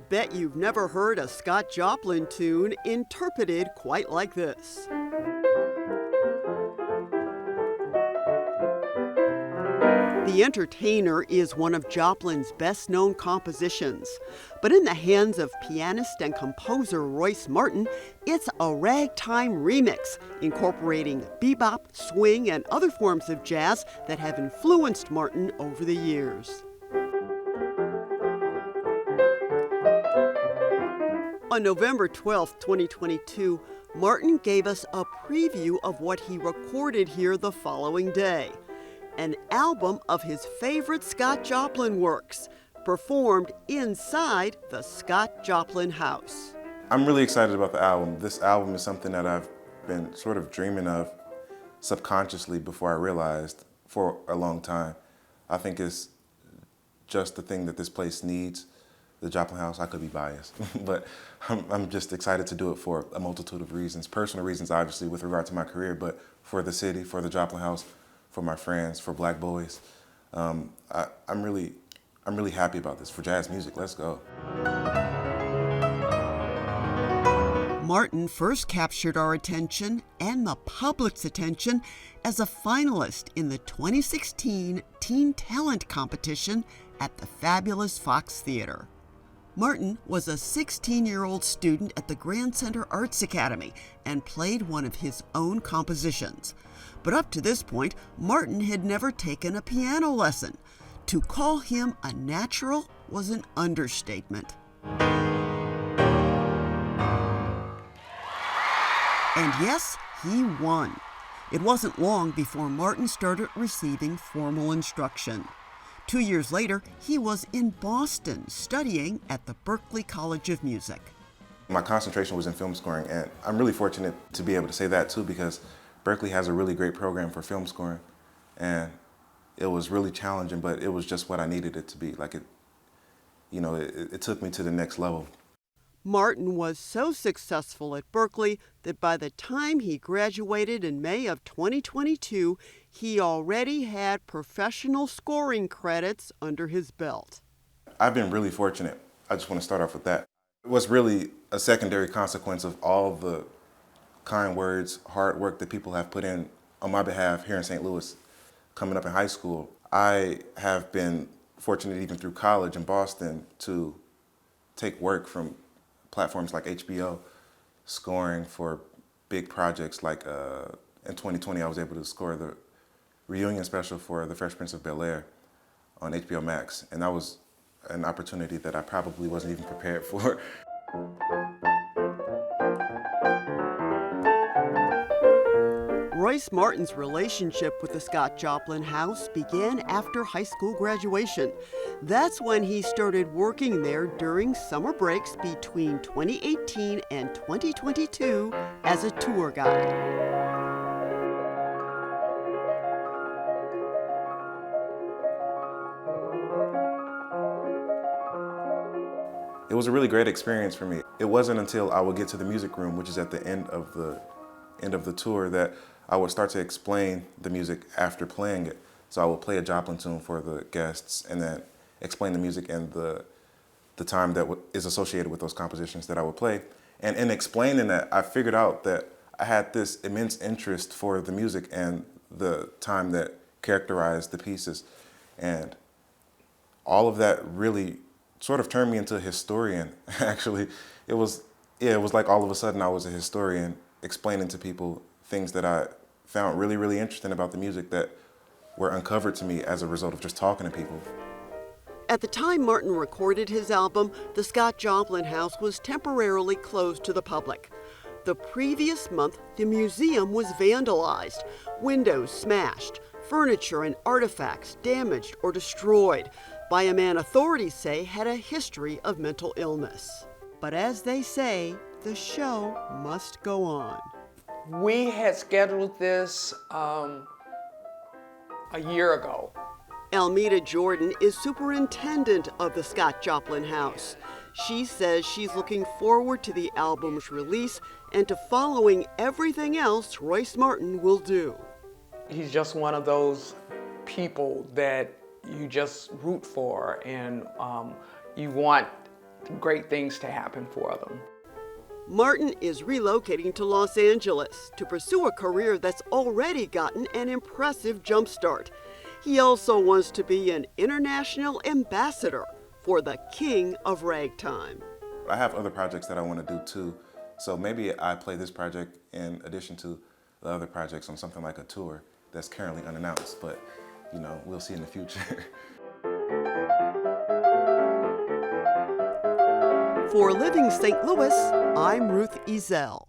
bet you've never heard a Scott Joplin tune interpreted quite like this. The Entertainer is one of Joplin's best-known compositions, but in the hands of pianist and composer Royce Martin, it's a ragtime remix, incorporating bebop, swing, and other forms of jazz that have influenced Martin over the years. On November 12, 2022, Martin gave us a preview of what he recorded here the following day. An album of his favorite Scott Joplin works, performed inside the Scott Joplin House. I'm really excited about the album. This album is something that I've been sort of dreaming of subconsciously before I realized for a long time. I think it's just the thing that this place needs, the Joplin House. I could be biased, but I'm just excited to do it for a multitude of reasons. Personal reasons, obviously, with regard to my career, but for the city, for the Joplin House, for my friends, for Black boys. I'm really happy about this. For jazz music, let's go. Martin first captured our attention and the public's attention as a finalist in the 2016 Teen Talent Competition at the fabulous Fox Theater. Martin was a 16-year-old student at the Grand Center Arts Academy and played one of his own compositions. But up to this point, Martin had never taken a piano lesson. To call him a natural was an understatement. And yes, he won. It wasn't long before Martin started receiving formal instruction. 2 years later, he was in Boston studying at the Berklee College of Music. My concentration was in film scoring, and I'm really fortunate to be able to say that too, because Berklee has a really great program for film scoring, and it was really challenging, but it was just what I needed it to be. It took me to the next level. Martin was so successful at Berklee that by the time he graduated in May of 2022, he already had professional scoring credits under his belt. I've been really fortunate. I just want to start off with that. It was really a secondary consequence of all the kind words, hard work that people have put in on my behalf here in St. Louis. Coming up in high school, I have been fortunate even through college in Boston to take work from platforms like HBO, scoring for big projects like in 2020 I was able to score the reunion special for The Fresh Prince of Bel-Air on HBO Max, and that was an opportunity that I probably wasn't even prepared for. Royce Martin's relationship with the Scott Joplin House began after high school graduation. That's when he started working there during summer breaks between 2018 and 2022 as a tour guide. It was a really great experience for me. It wasn't until I would get to the music room, which is at the end of the tour, that I would start to explain the music after playing it. So I would play a Joplin tune for the guests and then explain the music and the time that is associated with those compositions that I would play. And in explaining that, I figured out that I had this immense interest for the music and the time that characterized the pieces. And all of that really sort of turned me into a historian, actually. It was like all of a sudden I was a historian explaining to people things that I found really, really interesting about the music that were uncovered to me as a result of just talking to people. At the time Martin recorded his album, the Scott Joplin House was temporarily closed to the public. The previous month, the museum was vandalized, windows smashed, furniture and artifacts damaged or destroyed by a man authorities say had a history of mental illness. But as they say, the show must go on. We had scheduled this a year ago. Almeda Jordan is superintendent of the Scott Joplin House. She says she's looking forward to the album's release and to following everything else Royce Martin will do. He's just one of those people that you just root for, and you want great things to happen for them. Martin is relocating to Los Angeles to pursue a career that's already gotten an impressive jump start. He also wants to be an international ambassador for the king of ragtime. I have other projects that I want to do too, so maybe I play this project in addition to the other projects on something like a tour that's currently unannounced, but you know, we'll see in the future. For Living St. Louis, I'm Ruth Ezel.